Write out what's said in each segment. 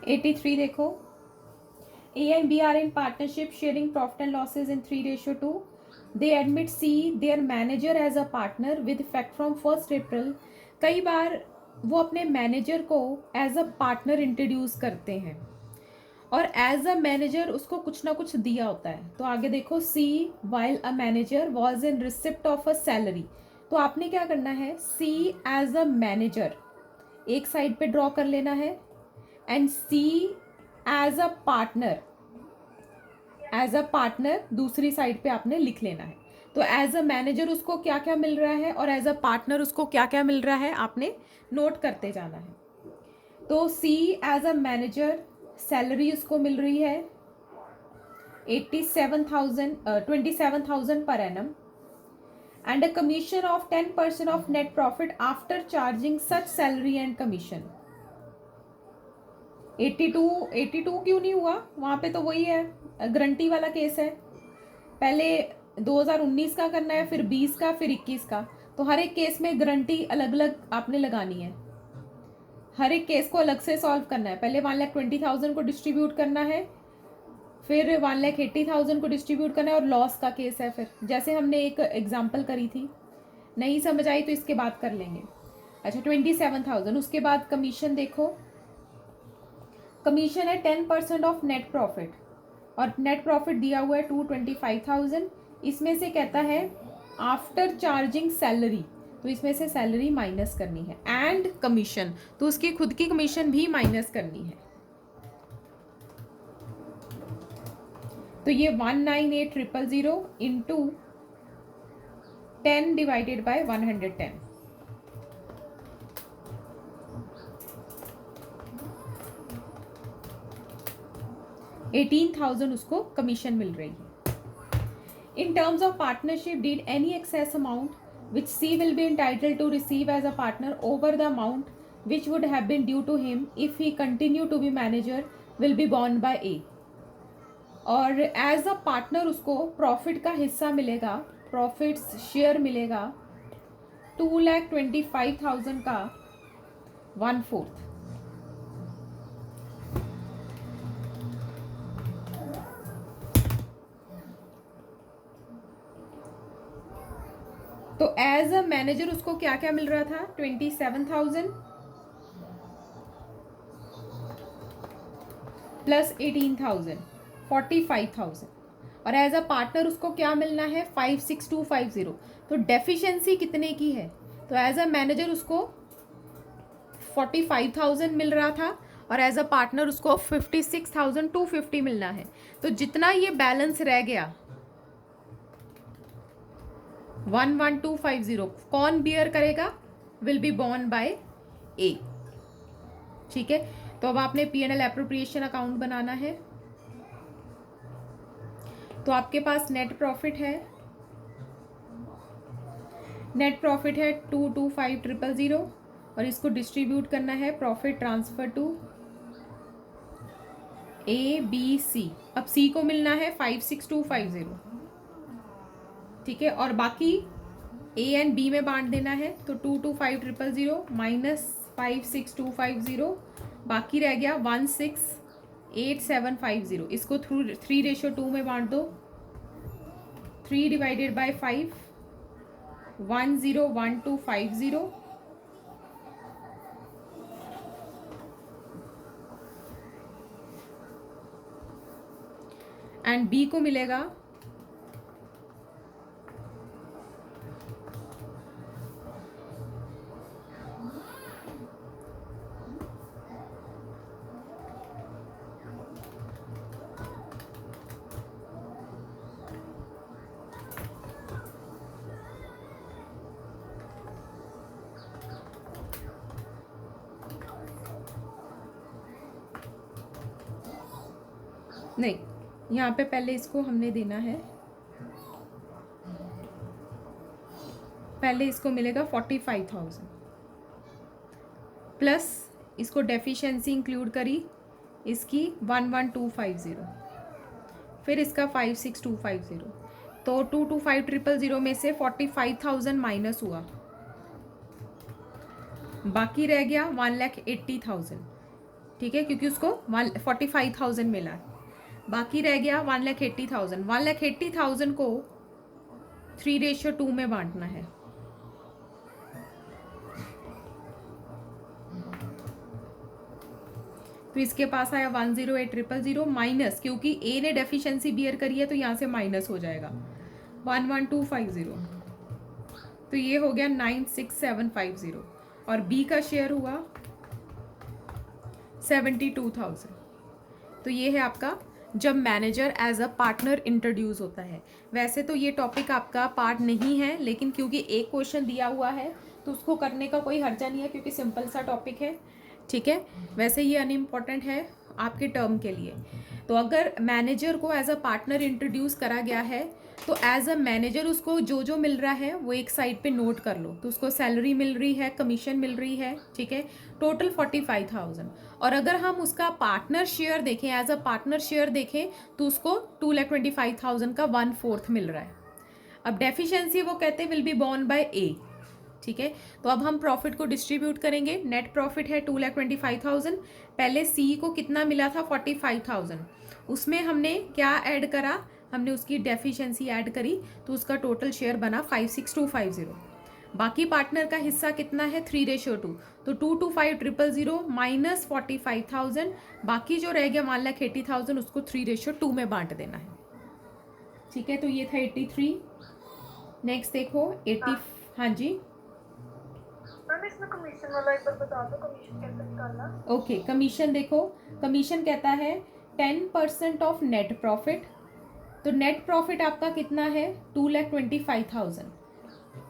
83 देखो, A and B are in partnership sharing profit and losses in 3:2. They admit C their manager as a partner with effect from 1st April. कई बार वो अपने manager को as a partner introduce करते हैं और as a manager उसको कुछ ना कुछ दिया होता है। तो आगे देखो, C while a manager was in receipt of a salary. तो आपने क्या करना है, सी एज अ मैनेजर एक साइड पे ड्रॉ कर लेना है and C as a partner दूसरी साइड पे आपने लिख लेना है। तो एज अ मैनेजर उसको क्या क्या मिल रहा है और एज अ पार्टनर उसको क्या क्या मिल रहा है आपने नोट करते जाना है। तो सी एज अ मैनेजर सैलरी उसको मिल रही है 27,000 per annum and a commission of 10% of net profit after charging such salary and commission। 82 क्यों नहीं हुआ, वहाँ पे तो वही है, गारंटी वाला केस है। पहले 2019 का करना है, फिर 20 का, फिर 21 का। तो हर एक केस में गारंटी अलग अलग आपने लगानी है, हर एक केस को अलग से सॉल्व करना है। पहले 1,20,000 को डिस्ट्रीब्यूट करना है, फिर 1,80,000 को डिस्ट्रीब्यूट करना है और लॉस का केस है। फिर जैसे हमने एक एग्जांपल करी थी, नहीं समझ आई तो इसके बाद कर लेंगे। अच्छा, 27,000, उसके बाद कमीशन देखो, कमीशन है 10% ऑफ नेट प्रॉफिट और नेट प्रॉफिट दिया हुआ है 225,000। इसमें से कहता है आफ्टर चार्जिंग सैलरी, तो इसमें से सैलरी माइनस करनी है एंड कमीशन, तो उसकी खुद की कमीशन भी माइनस करनी है। तो ये 198,000 इंटू 10 डिवाइडेड बाय 110, 18,000 उसको कमीशन मिल रही है। In terms of partnership, did any excess amount which C will be entitled to receive as a partner over the amount which would have been due to him if he continue to be manager will be borne by A। और as a partner उसको profit का हिस्सा मिलेगा, profit share मिलेगा 2,25,000 का 1/4। तो as a manager उसको क्या क्या मिल रहा था, 27,000 प्लस 18,000, 45,000। और एज अ पार्टनर उसको क्या मिलना है, 5,6,250। तो डेफिशिएंसी कितने की है, तो एज अ मैनेजर उसको 45,000 मिल रहा था और एज अ पार्टनर उसको 56,250 मिलना है। तो जितना ये बैलेंस रह गया 11250 कौन बियर करेगा, विल बी बोर्न बाय ए। ठीक है, तो अब आपने P&L एप्रोप्रिएशन अकाउंट बनाना है। तो आपके पास नेट प्रॉफिट है, नेट प्रॉफिट है 225,000 और इसको डिस्ट्रीब्यूट करना है प्रॉफिट ट्रांसफर टू ABC। अब C को मिलना है 5,6,250, ठीक है, और बाकी A एंड B में बांट देना है। तो 225,000 माइनस 5,6,250, बाकी रह गया 16,8,750। इसको 3:2 में बांट दो, 3 डिवाइडेड बाय 5, 101250 एंड B को मिलेगा नहीं, यहाँ पे पहले इसको हमने देना है, पहले इसको मिलेगा 45,000 प्लस इसको डेफिशिएंसी इंक्लूड करी इसकी 11250, फिर इसका 56250। तो 225,000 में से 45,000 माइनस हुआ, बाकी रह गया 1,80,000। ठीक है, क्योंकि उसको 145,000 मिला, बाकी रह गया 1,80,000। 1,80,000 को 3:2 में बांटना है। तो इसके पास आया 108,000 माइनस, क्योंकि ए ने डेफिशिएंसी बियर करी है तो यहाँ से माइनस हो जाएगा 11250, तो ये हो गया 96,750 और बी का शेयर हुआ 72,000। तो ये है आपका जब manager as a partner introduce होता है। वैसे तो ये टॉपिक आपका पार्ट नहीं है, लेकिन क्योंकि एक क्वेश्चन दिया हुआ है तो उसको करने का कोई हर्जा नहीं है, क्योंकि सिंपल सा टॉपिक है। ठीक है, वैसे ये अनइम्पॉर्टेंट है आपके टर्म के लिए। तो अगर मैनेजर को एज अ पार्टनर इंट्रोड्यूस करा गया है तो एज अ मैनेजर उसको जो जो मिल रहा है वो एक साइड पे नोट कर लो। तो उसको सैलरी मिल रही है, कमीशन मिल रही है, ठीक है, टोटल 45,000। और अगर हम उसका पार्टनर शेयर देखें, एज अ पार्टनर शेयर देखें, तो उसको 2,25,000 का 1/4 मिल रहा है। अब डेफिशिएंसी वो कहते हैं विल बी बोर्न बाय ए। ठीक है, तो अब हम प्रॉफिट को डिस्ट्रीब्यूट करेंगे। नेट प्रॉफिट है 2,25,000, पहले सी को कितना मिला था 45,000, उसमें हमने क्या ऐड करा, हमने उसकी डेफिशिएंसी ऐड करी, तो उसका टोटल शेयर बना 56,250। बाकी पार्टनर का हिस्सा कितना है 3:2, तो 225,000 माइनस 45,000, बाकी जो रह गया 1,80,000 उसको 3:2 में बांट देना है। ठीक है, तो ये था 83। नेक्स्ट देखो 80। हाँ जी, मैम इसमें कमीशन वाला एक बार बता दो, कमीशन कैसे निकालना। ओके, कमीशन देखो, कमीशन कहता है 10% ऑफ नेट प्रॉफिट। तो नेट प्रॉफिट आपका कितना है 2,25,000,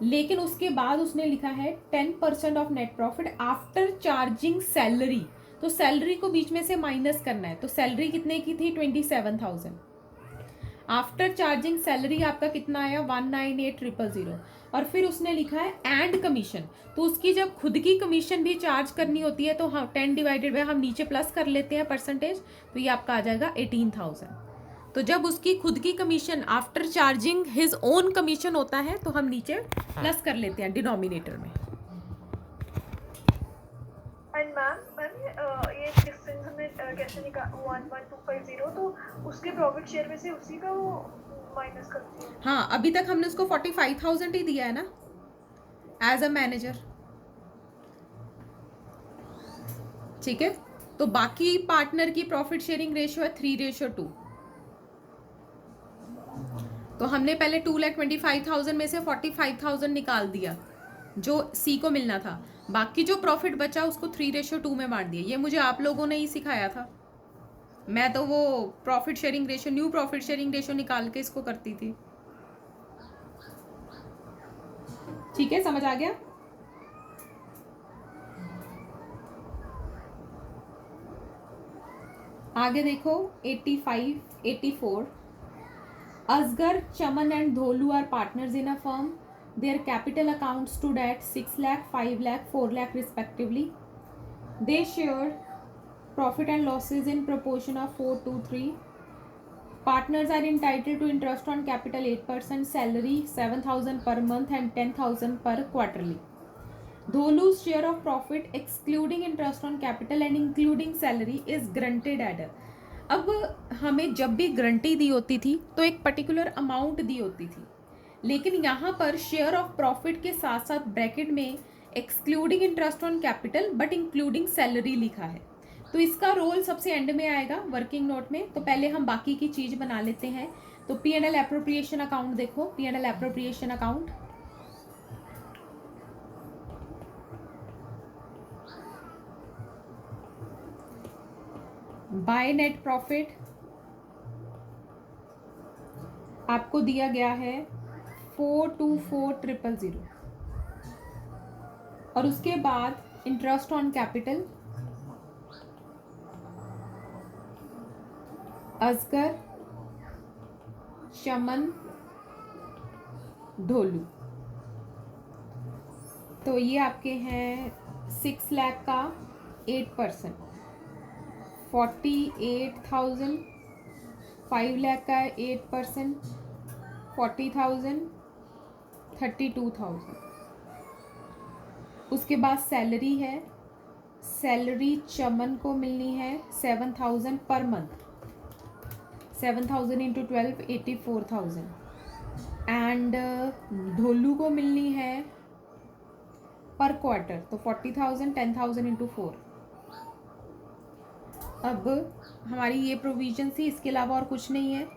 लेकिन उसके बाद उसने लिखा है 10% of net profit after charging salary. तो सैलरी को बीच में से माइनस करना है। तो सैलरी कितने की थी 27,000, आफ्टर चार्जिंग सैलरी आपका कितना आया 198,000। और फिर उसने लिखा है एंड कमीशन। तो उसकी जब खुद की कमीशन भी चार्ज करनी होती है तो हाँ 10 डिवाइडेड बाय हम नीचे प्लस कर लेते हैं परसेंटेज, तो ये आपका आ जाएगा 18,000। तो जब उसकी खुद की commission after charging his own commission होता है तो हम नीचे प्लस कर लेते हैं डिनोमिनेटर में। एंड मैम ये डिफरेंस हमें कैसे निकाल 11250, तो उसके प्रॉफिट शेयर में से उसी का वो माइनस करती है। हाँ, अभी तक हमने उसको 45,000 ही दिया है ना एज अ मैनेजर। ठीक है, तो बाकी पार्टनर की प्रॉफिट शेयरिंग रेशियो है 3:2। तो हमने पहले 2,25,000 में से 45,000 निकाल दिया जो सी को मिलना था, बाकी जो प्रॉफिट बचा उसको 3:2 में बांट दिया। ये मुझे आप लोगों ने ही सिखाया था, मैं तो वो profit sharing ratio, new profit sharing ratio निकाल के इसको करती थी। ठीक है, समझ आ गया। आगे देखो 85, 84। Asgar, Chaman and Dholu are partners in a firm. Their capital accounts stood at 6 lakh, 5 lakh, 4 lakh respectively. They shared profit and losses in proportion of 4:3. Partners are entitled to interest on capital 8%, salary 7,000 per month and 10,000 per quarterly. Dholu's share of profit excluding interest on capital and including salary is granted adder. अब हमें जब भी guarantee दी होती थी तो एक particular amount दी होती थी, लेकिन यहाँ पर शेयर ऑफ प्रॉफिट के साथ साथ ब्रैकेट में excluding interest on capital but including salary लिखा है। तो इसका रोल सबसे एंड में आएगा वर्किंग नोट में। तो पहले हम बाकी की चीज बना लेते हैं। तो P&L एप्रोप्रिएशन अकाउंट देखो, P&L appropriation account, by net profit आपको दिया गया है 424,000 और उसके बाद इंटरेस्ट ऑन कैपिटल असगर, चमन, ढोलू। तो ये आपके हैं 6 लाख का 8%, 48,000, 5 लाख का 8%, 40,000, 32,000। उसके बाद सैलरी है सैलरी चमन को मिलनी है 7,000 per month, 7,000 into 12 84,000। And Dholu को मिलनी है पर क्वार्टर, तो 40,000, 10,000 इंटू 4। अब हमारी ये प्रोविजन थी, इसके अलावा और कुछ नहीं है,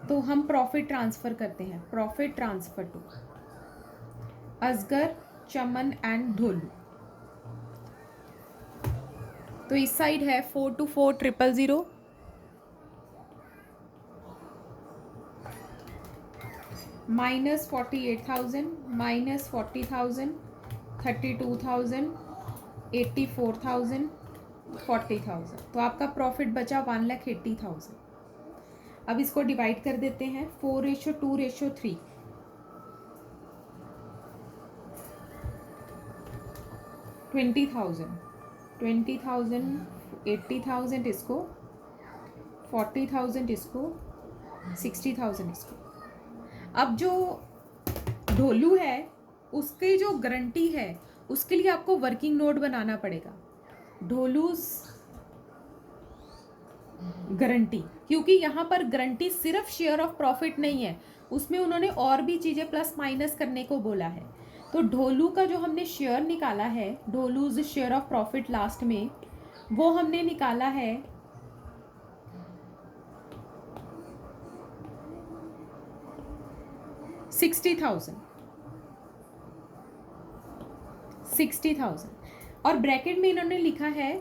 तो हम प्रॉफिट ट्रांसफ़र करते हैं। Profit transfer to Asgar, Chaman and Dholu. तो इस साइड है 424,000 माइनस 48,000 माइनस 40,000 32,000 84,000 40,000। तो आपका प्रॉफिट बचा 1,80,000। अब इसको डिवाइड कर देते हैं 4:2:3। 20,000 80,000 इसको, 40,000 इसको, 60,000 इसको। अब जो ढोलू है उसकी जो गारंटी है उसके लिए आपको वर्किंग नोट बनाना पड़ेगा, ढोलूस गारंटी, क्योंकि यहाँ पर गारंटी सिर्फ शेयर ऑफ प्रॉफिट नहीं है, उसमें उन्होंने और भी चीज़ें प्लस माइनस करने को बोला है। तो ढोलू का जो हमने शेयर निकाला है, ढोलूज शेयर ऑफ प्रॉफिट लास्ट में, वो हमने निकाला है 60,000 और ब्रैकेट में इन्होंने लिखा है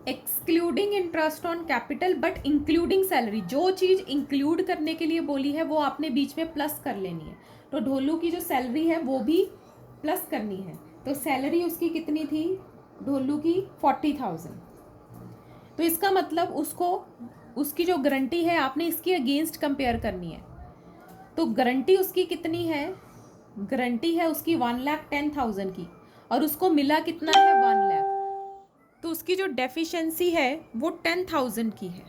excluding interest on capital but including salary. जो चीज़ इंक्लूड करने के लिए बोली है वो आपने बीच में प्लस कर लेनी है। तो ढोलू की जो सैलरी है वो भी प्लस करनी है। तो सैलरी उसकी कितनी थी ढोलू की 40,000। तो इसका मतलब उसको उसकी जो गारंटी है आपने इसकी अगेंस्ट कंपेयर करनी है। तो गारंटी उसकी कितनी है, गारंटी है उसकी 1,10,000 की और उसको मिला कितना है 1 लाख। तो उसकी जो डेफिशिएंसी है वो 10,000 की है।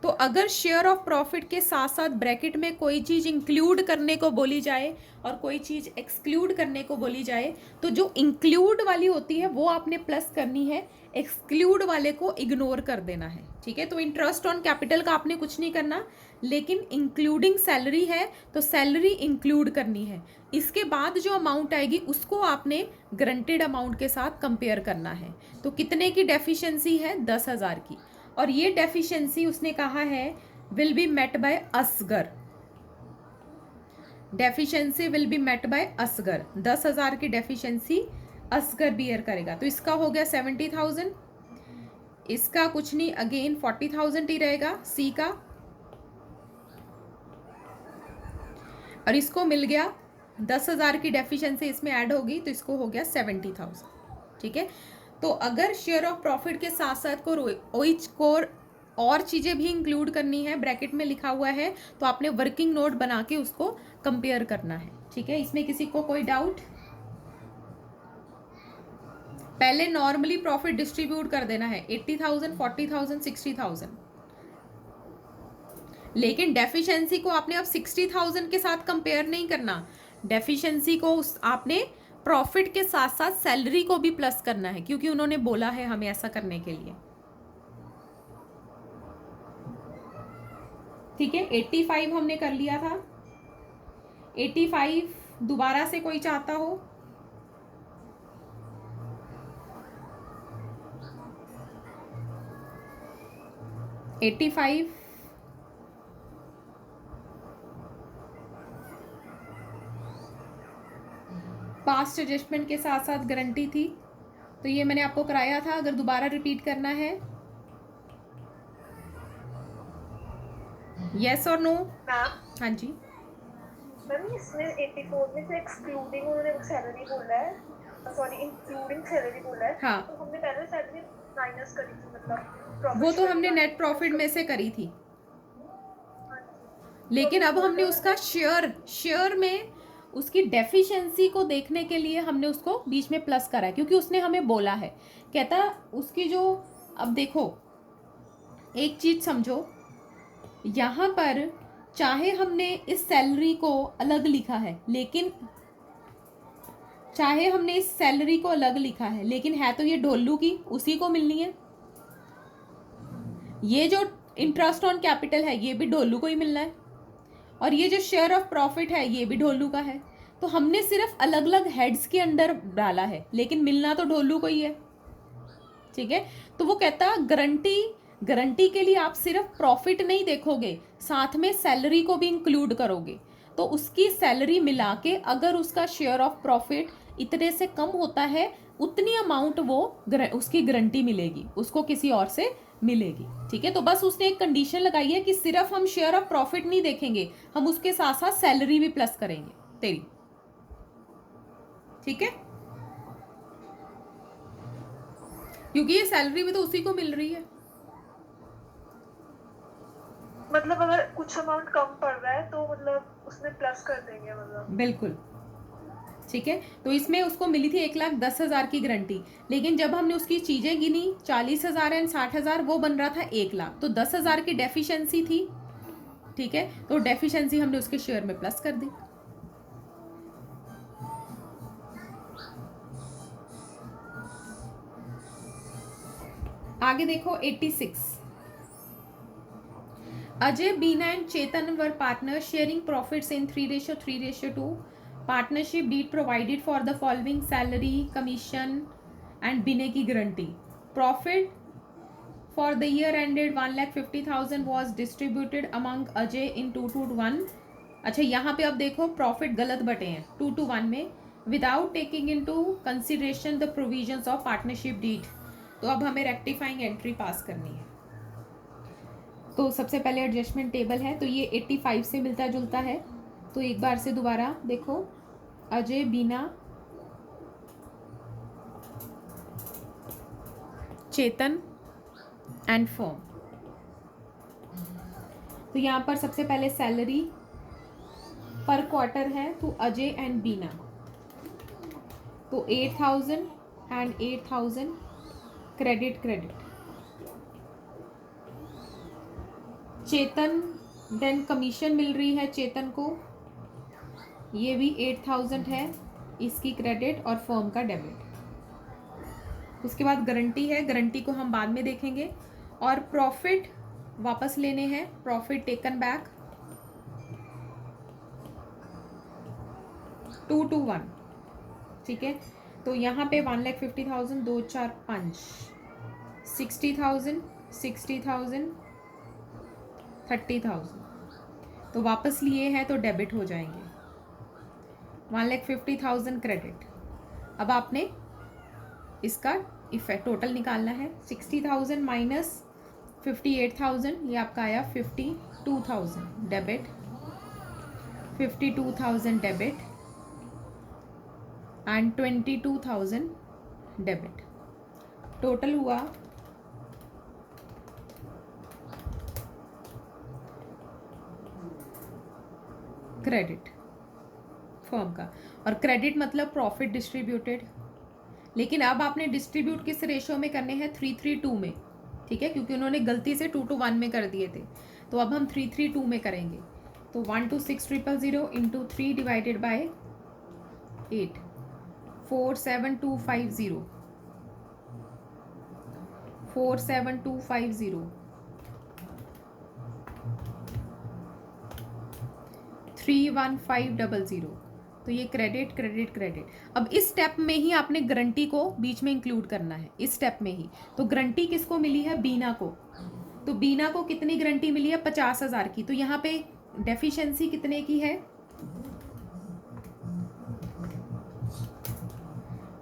तो अगर शेयर ऑफ प्रॉफिट के साथ साथ ब्रैकेट में कोई चीज़ इंक्लूड करने को बोली जाए और कोई चीज़ एक्सक्लूड करने को बोली जाए, तो जो इंक्लूड वाली होती है वो आपने प्लस करनी है, एक्सक्लूड वाले को इग्नोर कर देना है। ठीक है, तो इंटरेस्ट ऑन कैपिटल का आपने कुछ नहीं करना, लेकिन इंक्लूडिंग सैलरी है तो सैलरी इंक्लूड करनी है। इसके बाद जो अमाउंट आएगी उसको आपने गारंटेड अमाउंट के साथ कंपेयर करना है। तो कितने की डेफिशिएंसी है 10,000 की, और ये डेफिशिएंसी उसने कहा है will be met by Asgar. Deficiency will be met by Asgar, 10,000 की डेफिशिएंसी असगर बियर करेगा। तो इसका हो गया 70,000, इसका कुछ नहीं, अगेन 40,000 ही रहेगा सी का, और इसको मिल गया 10,000 की डेफिशिएंसी इसमें ऐड होगी तो इसको हो गया 70,000। ठीक है, तो अगर शेयर ऑफ प्रॉफिट के साथ साथ को और चीज़ें भी इंक्लूड करनी है, ब्रैकेट में लिखा हुआ है, तो आपने वर्किंग नोट बना के उसको कंपेयर करना है। ठीक है, इसमें किसी को कोई डाउट? पहले नॉर्मली प्रॉफिट डिस्ट्रीब्यूट कर देना है 80,000, 40,000, 60,000, लेकिन डेफिशिएंसी को आपने अब 60,000 के साथ कंपेयर नहीं करना। डेफिशिएंसी को आपने प्रॉफिट के साथ साथ सैलरी को भी प्लस करना है, क्योंकि उन्होंने बोला है हमें ऐसा करने के लिए। ठीक है, 85 हमने कर लिया था, 85 दोबारा से कोई चाहता हो? $85 पास्ट एडजस्टमेंट के साथ साथ गारंटी थी, तो ये मैंने आपको कराया था। अगर दोबारा रिपीट करना है, यस और नो? मैम हाँ जी, मैम इसमें 84 में से एक्सक्लूडिंग उन्होंने सैलरी बोला है, सॉरी इंक्लूडिंग सैलरी बोला है। हाँ, तो हमने पहले सैलरी माइनस करी थी, मतलब वो प्रॉफिट तो हमने नेट प्रॉफिट में से करी थी, लेकिन अब हमने उसका शेयर में उसकी डेफिशिएंसी को देखने के लिए हमने उसको बीच में प्लस करा है, क्योंकि उसने हमें बोला है, कहता उसकी जो, अब देखो एक चीज समझो, यहाँ पर चाहे हमने इस सैलरी को अलग लिखा है, लेकिन चाहे हमने इस सैलरी को अलग लिखा है, लेकिन है तो ये ढोलू की, उसी को मिलनी है। ये जो इंटरेस्ट ऑन कैपिटल है ये भी ढोलू को ही मिलना है, और ये जो शेयर ऑफ प्रॉफिट है ये भी ढोलू का है। तो हमने सिर्फ अलग अलग हेड्स के अंडर डाला है, लेकिन मिलना तो ढोलू को ही है। ठीक है, तो वो कहता गारंटी के लिए आप सिर्फ प्रॉफिट नहीं देखोगे, साथ में सैलरी को भी इंक्लूड करोगे। तो उसकी सैलरी मिला के अगर उसका शेयर ऑफ प्रॉफिट इतने से कम होता है, उतनी अमाउंट वो उसकी गारंटी मिलेगी, उसको किसी और से मिलेगी। ठीक है, तो बस उसने एक कंडीशन लगाई है कि सिर्फ हम शेयर ऑफ प्रॉफिट नहीं देखेंगे, हम उसके साथ साथ सैलरी भी प्लस करेंगे तेरी। ठीक है, क्योंकि ये सैलरी भी तो उसी को मिल रही है। मतलब अगर कुछ अमाउंट कम पड़ रहा है तो मतलब उसमें प्लस कर देंगे मतलब। बिल्कुल। ठीक है, तो इसमें उसको मिली थी 1,10,000 की गारंटी, लेकिन जब हमने उसकी चीजें गिनी 40,000 एंड 60,000, वो बन रहा था 1,00,000, तो 10,000 की डेफिशिएंसी थी। ठीक है, तो डेफिशिएंसी हमने उसके शेयर में प्लस कर दी। आगे देखो 86। Ajay, Beena and Chetan were partner sharing profits in 3:3:2। Partnership deed provided for the following salary, commission and बीने की गारंटी। Profit for the year ended 1,50,000 was distributed among Ajay in 2:1। अच्छा, यहाँ पे अब देखो प्रॉफिट गलत बटे हैं 2:1 में, without taking into consideration the provisions of partnership deed. तो अब हमें रेक्टिफाइंग एंट्री पास करनी है। तो सबसे पहले एडजस्टमेंट टेबल है, तो ये 85 से मिलता जुलता है। तो एक बार से दोबारा देखो, अजय, बीना, चेतन एंड फर्म। तो यहाँ पर सबसे पहले सैलरी पर क्वार्टर है, तो अजय एंड बीना, तो 8,000 and 8,000 credit credit. Chetan, then commission मिल रही है चेतन को, ये भी 8,000 है, इसकी क्रेडिट और फर्म का डेबिट। उसके बाद गारंटी है, गारंटी को हम बाद में देखेंगे। और प्रॉफिट वापस लेने हैं, प्रॉफिट टेकन बैक 2:1। ठीक है, तो यहाँ पे 1,50,000, 2, 4, 5, 60,000, 60,000, 30,000, तो वापस लिए हैं तो डेबिट हो जाएंगे। 1,50,000 क्रेडिट। अब आपने इसका इफेक्ट टोटल निकालना है। 60,000 माइनस 58,000, ये आपका आया 52,000 debit, 52,000 debit and 22,000 debit. Total हुआ 1,00,000 क्रेडिट फर्म का। और क्रेडिट मतलब प्रॉफिट डिस्ट्रीब्यूटेड, लेकिन अब आपने डिस्ट्रीब्यूट किस रेशो में करने हैं, 3:3:2 में। ठीक है, क्योंकि उन्होंने गलती से 2:1 में कर दिए थे, तो अब हम 3:3:2 में करेंगे। तो 126,000 इंटू 3 डिवाइडेड बाय 8, 47250, 47250, 31500। तो ये क्रेडिट क्रेडिट क्रेडिट। अब इस स्टेप में ही आपने गारंटी को बीच में इंक्लूड करना है, इस स्टेप में ही। तो गारंटी किसको मिली है, बीना को। तो बीना को कितनी गारंटी मिली है, 50,000 की। तो यहाँ पे डेफिशिएंसी कितने की है,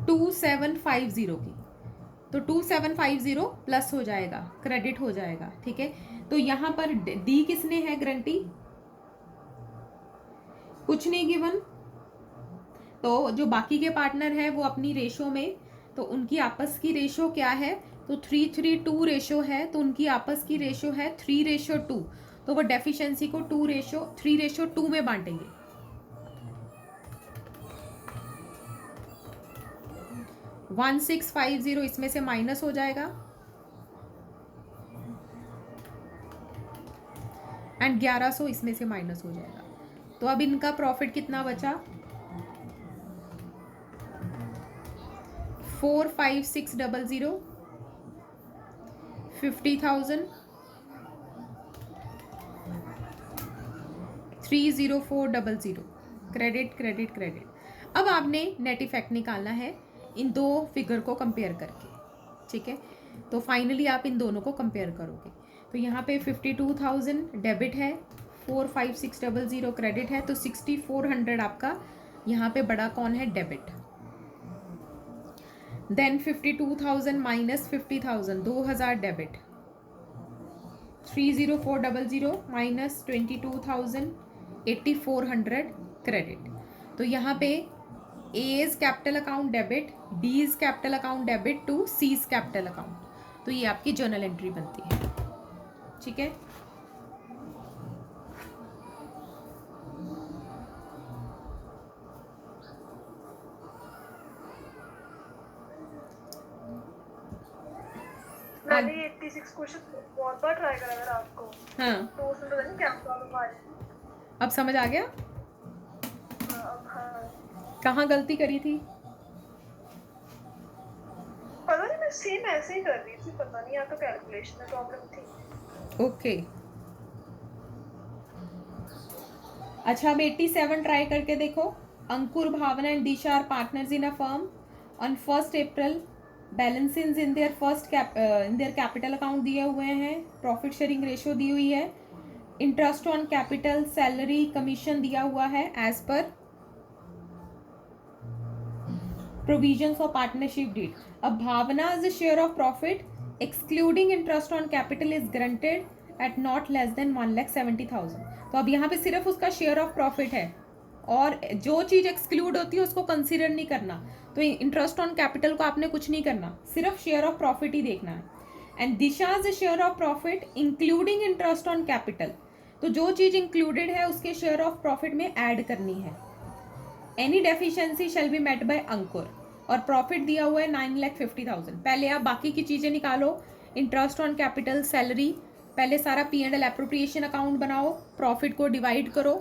2750 की। तो 2750 प्लस हो जाएगा, क्रेडिट हो जाएगा। ठीक है, तो यहाँ पर दी किसने है गारंटी, कुछ नहीं गिवन। तो जो बाकी के पार्टनर है वो अपनी रेशो में, तो उनकी आपस की रेशो क्या है, तो 3:2 रेशो है, तो उनकी आपस की रेशो है 3:2। तो वो डेफिशिएंसी को 3:2 में बांटेंगे। 1650 इसमें से माइनस हो जाएगा एंड 1100 इसमें से माइनस हो जाएगा। तो अब इनका प्रॉफिट कितना बचा, 45600, 50,000, 30400, क्रेडिट क्रेडिट क्रेडिट। अब आपने नेट इफेक्ट निकालना है इन दो फिगर को कंपेयर करके, ठीक है। तो फाइनली आप इन दोनों को कंपेयर करोगे। तो यहाँ पे 52,000 डेबिट है, 45600 क्रेडिट है, तो 6400 आपका यहाँ पे बड़ा कौन है, debit. Then 52,000 minus 50,000, 2000 debit. 30400 minus 22,000, 8400 credit. तो यहाँ पे as capital account debit, D's capital account debit to C's capital account. तो ये आपकी जर्नल एंट्री बनती है, ठीक है। मैंने ये 86 क्वेश्चन बहुत बार ट्राई करा था रात को, हाँ, तो उसमें पता नहीं क्या प्रॉब्लम आ रही। अब समझ आ गया हाँ, कहाँ गलती करी थी। पता नहीं, मैं सेम ऐसे ही कर रही थी, पता नहीं, या तो कैलकुलेशन में प्रॉब्लम थी। ओके, अच्छा अब 87 ट्राई करके देखो। Ankur, Bhavna and Disha are partners in a firm on 1 April. Balances in their capital account दिए हुए हैं, प्रॉफिट शेयरिंग रेशियो दी हुई है, interest on capital, salary, commission दिया हुआ है as per provisions of partnership deed. अब भावना's share of profit excluding interest on capital is granted at not less than 1,70,000। तो अब यहाँ पे सिर्फ उसका शेयर ऑफ प्रॉफिट है और जो चीज एक्सक्लूड होती है उसको कंसीडर नहीं करना। तो इंटरेस्ट ऑन कैपिटल को आपने कुछ नहीं करना, सिर्फ शेयर ऑफ प्रॉफिट ही देखना है। And Disha's share of profit including interest on capital, तो जो चीज इंक्लूडेड है उसके शेयर ऑफ प्रॉफिट में ऐड करनी है। Any deficiency shall be met by Ankur, और प्रॉफिट दिया हुआ है 9,50,000। पहले आप बाकी की चीजें निकालो, इंटरेस्ट ऑन कैपिटल, सैलरी, पहले सारा P&L एप्रोप्रिएशन अकाउंट बनाओ, प्रॉफिट को डिवाइड करो,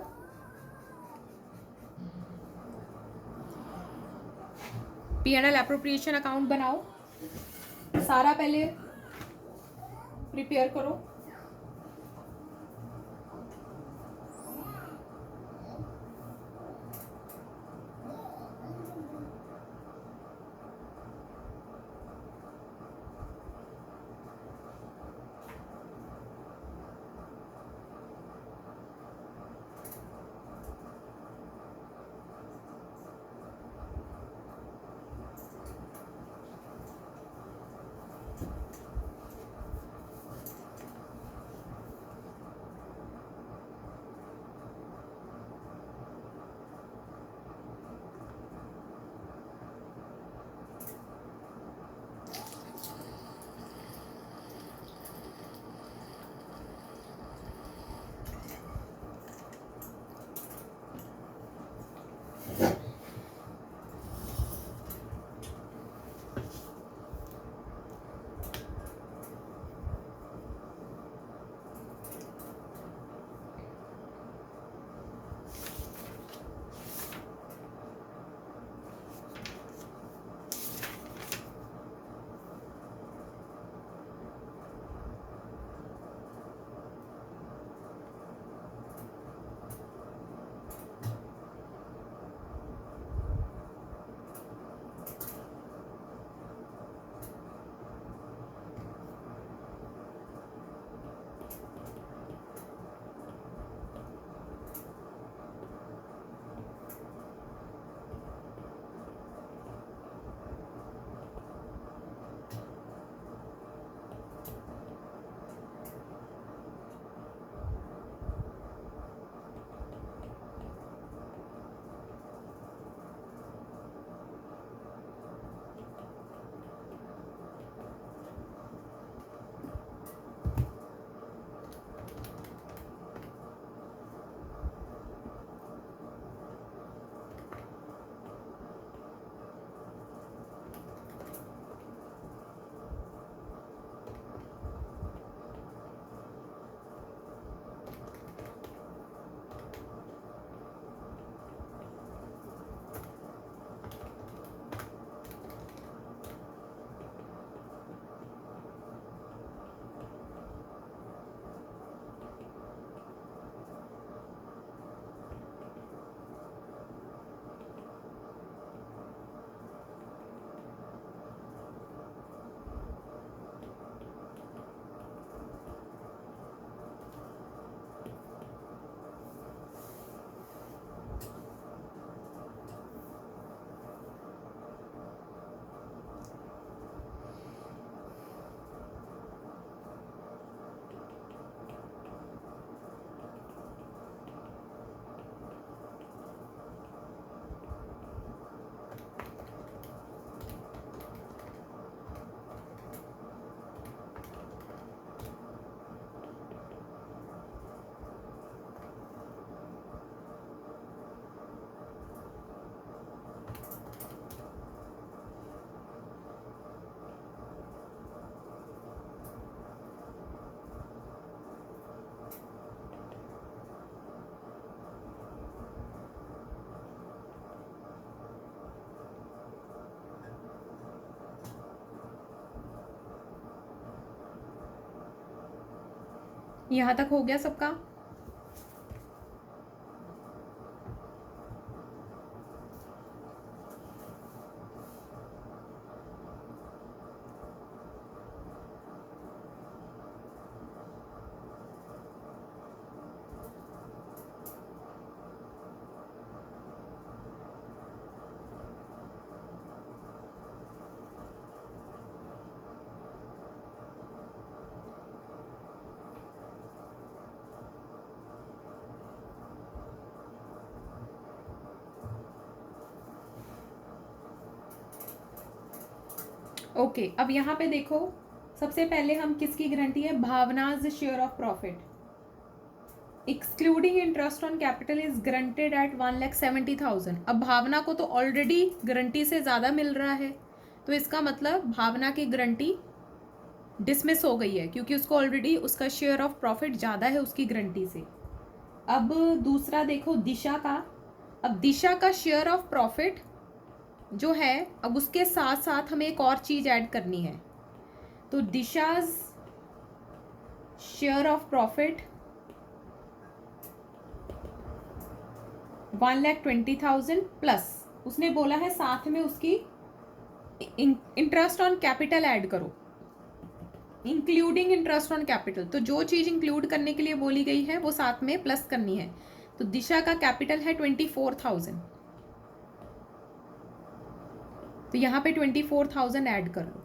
P&L एप्रोप्रिएशन अकाउंट बनाओ, सारा पहले प्रिपेयर करो। यहाँ तक हो गया सबका? ओके, अब यहाँ पे देखो, सबसे पहले हम किसकी गारंटी है? Bhavna's share of profit excluding interest on capital is guaranteed at 1,70,000। अब भावना को तो ऑलरेडी गारंटी से ज़्यादा मिल रहा है, तो इसका मतलब भावना की गारंटी डिसमिस हो गई है, क्योंकि उसको ऑलरेडी उसका शेयर ऑफ प्रॉफिट ज़्यादा है उसकी गारंटी से। अब दूसरा देखो दिशा का। अब दिशा का शेयर ऑफ प्रॉफिट जो है, अब उसके साथ साथ हमें एक और चीज ऐड करनी है। तो Disha's share of profit 1,20,000 plus उसने बोला है साथ में उसकी इंटरेस्ट ऑन कैपिटल ऐड करो, इंक्लूडिंग इंटरेस्ट ऑन कैपिटल। तो जो चीज इंक्लूड करने के लिए बोली गई है वो साथ में प्लस करनी है। तो दिशा का कैपिटल है 24,000, तो यहाँ पे 24,000 ऐड कर लो,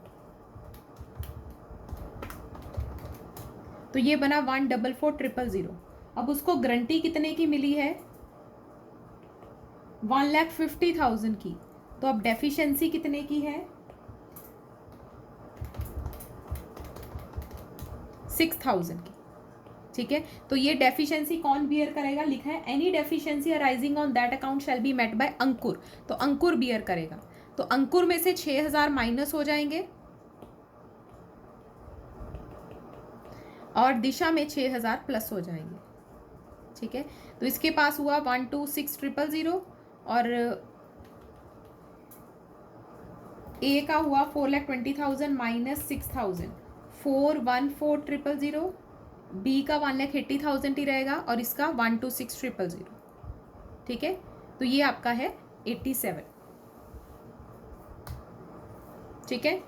तो ये बना 1,44,000। अब उसको गारंटी कितने की मिली है? 1,50,000 की। तो अब डेफिशिएंसी कितने की है? 6,000 की। ठीक है, तो ये डेफिशिएंसी कौन बियर करेगा? लिखा है any deficiency arising on that account shall be met by Ankur. तो अंकुर बियर करेगा। तो अंकुर में से 6,000 माइनस हो जाएंगे और दिशा में 6,000 प्लस हो जाएंगे। ठीक है, तो इसके पास हुआ 126,000 और ए का हुआ 4,20,000 माइनस 6,000 4,14,000। बी का 1,80,000 ही रहेगा और इसका 126,000। ठीक है, तो ये आपका है 87। ठीक है,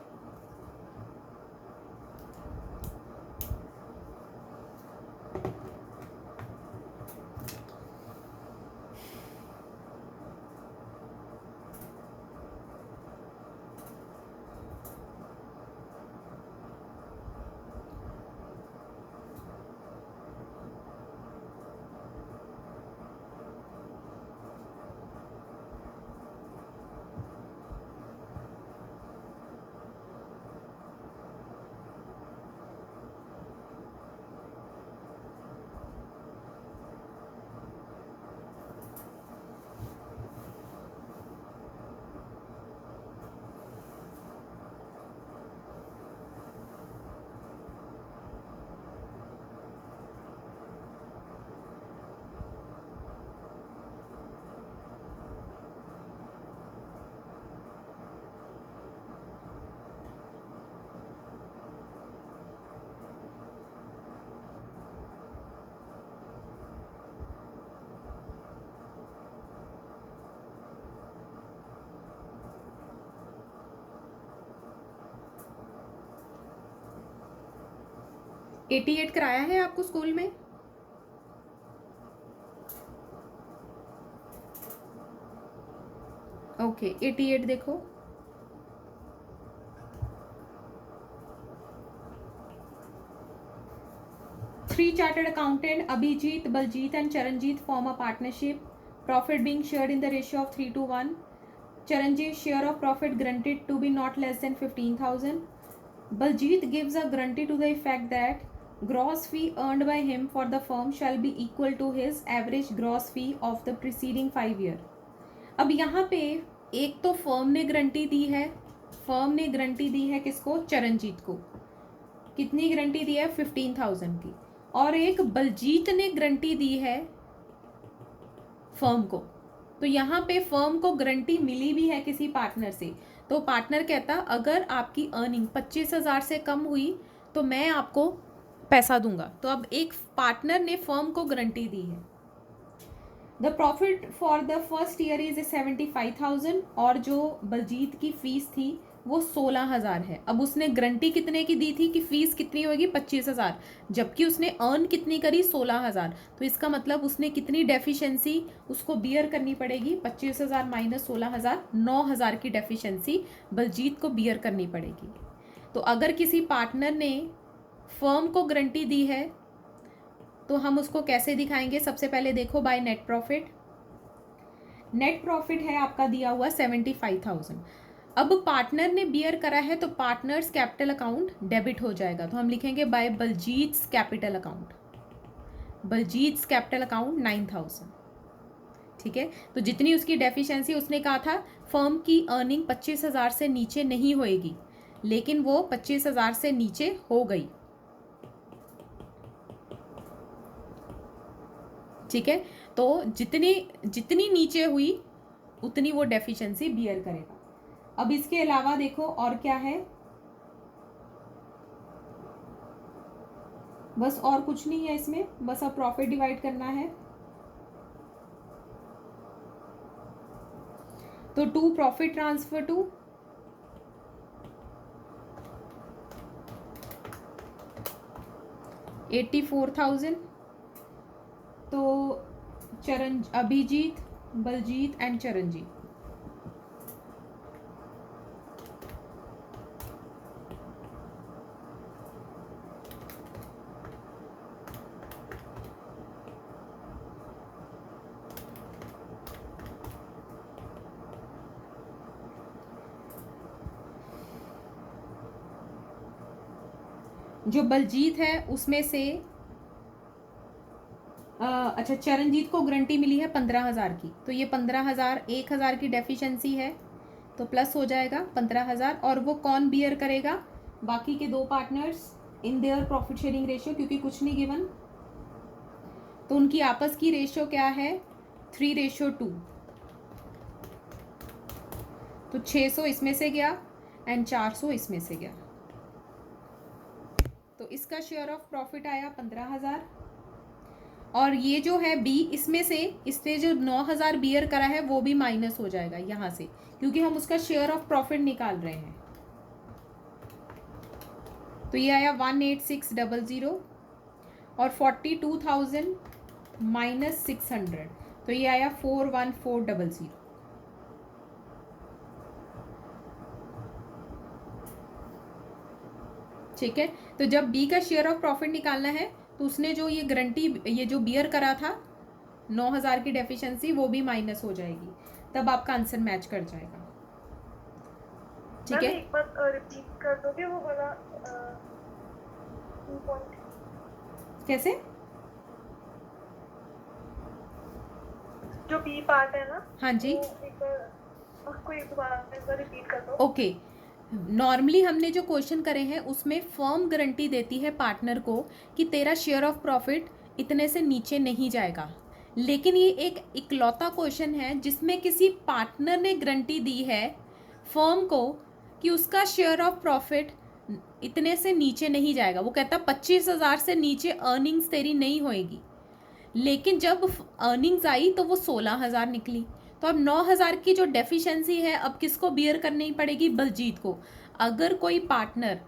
$88 कराया है आपको स्कूल में? ओके, 88 देखो। Three chartered accountant Abhijit, Baljit and Charanjit form a partnership. Profit being shared in the ratio of 3:1. Charanjit's share of profit granted to be not less than 15,000. Baljit gives a guarantee to the effect that gross fee earned by him for the firm shall be equal to his average gross fee of the preceding 5 year. अब यहाँ पे एक तो firm ने guarantee दी है, firm ने guarantee दी है किसको? चरणजीत को। कितनी गारंटी दी है? 15,000 की। और एक बलजीत ने गारंटी दी है फर्म को। तो यहाँ पे फर्म को गारंटी मिली भी है किसी पार्टनर से। तो पार्टनर कहता अगर आपकी अर्निंग 25,000 से कम हुई तो मैं आपको पैसा दूंगा। तो अब एक पार्टनर ने फर्म को गारंटी दी है। The profit for the first year is 75,000 और जो बलजीत की फीस थी वो 16,000 है। अब उसने गारंटी कितने की दी थी कि फीस कितनी होगी 25,000, जबकि उसने अर्न कितनी करी 16,000। तो इसका मतलब उसने कितनी डेफिशिएंसी उसको बियर करनी पड़ेगी, 25,000 माइनस 16,000, 9,000 की डेफिशिएंसी बलजीत को बियर करनी पड़ेगी। तो अगर किसी पार्टनर ने फर्म को गारंटी दी है तो हम उसको कैसे दिखाएंगे? सबसे पहले देखो by net profit. Net profit है आपका दिया हुआ 75,000। अब पार्टनर ने बियर करा है तो पार्टनर्स कैपिटल अकाउंट डेबिट हो जाएगा। तो हम लिखेंगे by Baljit's capital account, Baljit's capital account 9,000। ठीक है, तो जितनी उसकी डेफिशिएंसी, उसने कहा था फर्म की अर्निंग 25,000 से नीचे नहीं होएगी, लेकिन वो 25,000 से नीचे हो गई। ठीक है, तो जितनी जितनी नीचे हुई उतनी वो डेफिशिएंसी बियर करेगा। अब इसके अलावा देखो और क्या है, बस और कुछ नहीं है इसमें, बस अब प्रॉफिट डिवाइड करना है। तो टू प्रॉफिट ट्रांसफर टू 84,000। तो अभिजीत, बलजीत एंड चरणजीत। जो बलजीत है उसमें से अच्छा, चरणजीत को गारंटी मिली है 15,000 की, तो ये 15,000 1,000 की डेफिशिएंसी है तो प्लस हो जाएगा 15,000। और वो कौन बियर करेगा? बाकी के दो partners in their profit sharing ratio, क्योंकि कुछ नहीं गिवन। तो उनकी आपस की रेशियो क्या है? 3:2। तो 600 इसमें से गया एंड 400 इसमें से गया। तो इसका शेयर ऑफ प्रॉफिट आया 15,000। और ये जो है बी, इससे जो 9,000 बियर करा है वो भी माइनस हो जाएगा यहाँ से, क्योंकि हम उसका शेयर ऑफ प्रॉफिट निकाल रहे हैं। तो ये आया 18600 और 42,000 माइनस 600, तो ये आया 41400। ठीक है, तो जब बी का शेयर ऑफ प्रॉफिट निकालना है तो उसने जो ये गारंटी, ये जो बियर करा था 9,000 की डेफिशिएंसी, वो भी माइनस हो जाएगी, तब आपका आंसर मैच कर जाएगा। ठीक है, एक बार रिपीट कर दोगे वो वाला पॉइंट? कैसे? जो बी पार्ट है ना, हाँ जी, एक बार उसको एक बार रिपीट कर दो। ओके। नॉर्मली हमने जो क्वेश्चन करे हैं उसमें फर्म गारंटी देती है पार्टनर को कि तेरा शेयर ऑफ प्रॉफिट इतने से नीचे नहीं जाएगा, लेकिन ये एक इकलौता क्वेश्चन है जिसमें किसी पार्टनर ने गारंटी दी है फर्म को कि उसका शेयर ऑफ प्रॉफिट इतने से नीचे नहीं जाएगा। वो कहता 25,000 से नीचे अर्निंग्स तेरी नहीं होएगी, लेकिन जब अर्निंग्स आई तो वो 16,000 निकली। तो अब 9,000 की जो डेफिशिएंसी है अब किसको बियर करनी पड़ेगी? बलजीत को। अगर कोई पार्टनर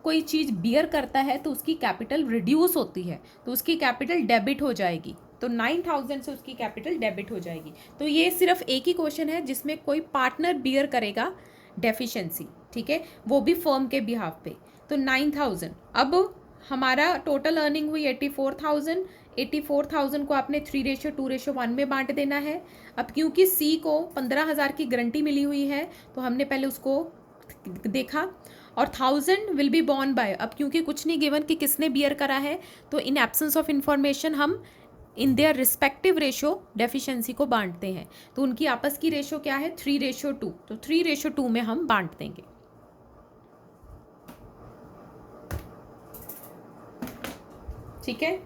कोई चीज़ बियर करता है तो उसकी कैपिटल रिड्यूस होती है, तो उसकी कैपिटल डेबिट हो जाएगी। तो 9,000 से उसकी कैपिटल डेबिट हो जाएगी। तो ये सिर्फ एक ही क्वेश्चन है जिसमें कोई पार्टनर बियर करेगा डेफिशिएंसी, ठीक है, वो भी फर्म के बिहाफ पे। तो 9,000। अब हमारा टोटल अर्निंग हुई 84,000। 84,000 को आपने 3:2:1 में बांट देना है। अब क्योंकि सी को 15,000 की गारंटी मिली हुई है तो हमने पहले उसको देखा, और 1,000 विल बी बॉर्न बाय, अब क्योंकि कुछ नहीं गिवन कि किसने बियर करा है, तो इन एब्सेंस ऑफ इंफॉर्मेशन हम in their respective ratio deficiency को बांटते हैं। तो उनकी आपस की रेशो क्या है? 3:2। तो 3:2 में हम बांट देंगे। ठीक है,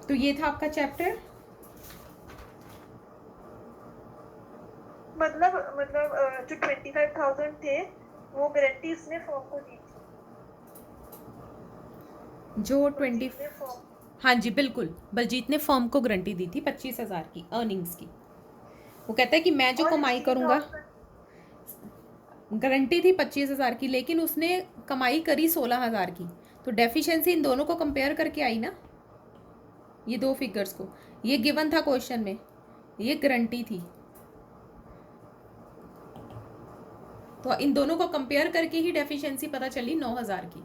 तो ये था आपका चैप्टर। मतलब जो 25,000 थे वो गारंटी इसने फॉर्म को दी थी, जो बलजीत ने फॉर्म। हाँ जी बिल्कुल, बलजीत ने फर्म को गारंटी दी थी 25,000 की अर्निंग्स की। वो कहता है कि मैं जो और कमाई करूंगा, 16,000 गारंटी थी 25,000 की, लेकिन उसने कमाई करी 16,000 की। तो डेफिशिएंसी इन दोनों को कंपेयर करके आई ना, ये दो फिगर्स को। ये गिवन था क्वेश्चन में, ये गारंटी थी, तो इन दोनों को कंपेयर करके ही डेफिशिएंसी पता चली 9,000 की।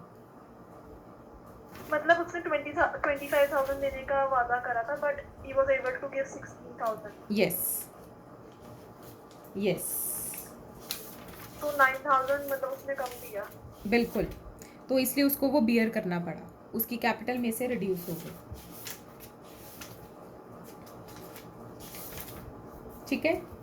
मतलब उसने 25,000 देने का वादा करा था, but he was able to give 16,000। Yes yes, तो 9,000 मतलब उसने कम दिया। बिल्कुल, तो इसलिए उसको वो बियर करना पड़ा, उसकी कैपिटल में से रिड्यूस हो गई। ठीक है।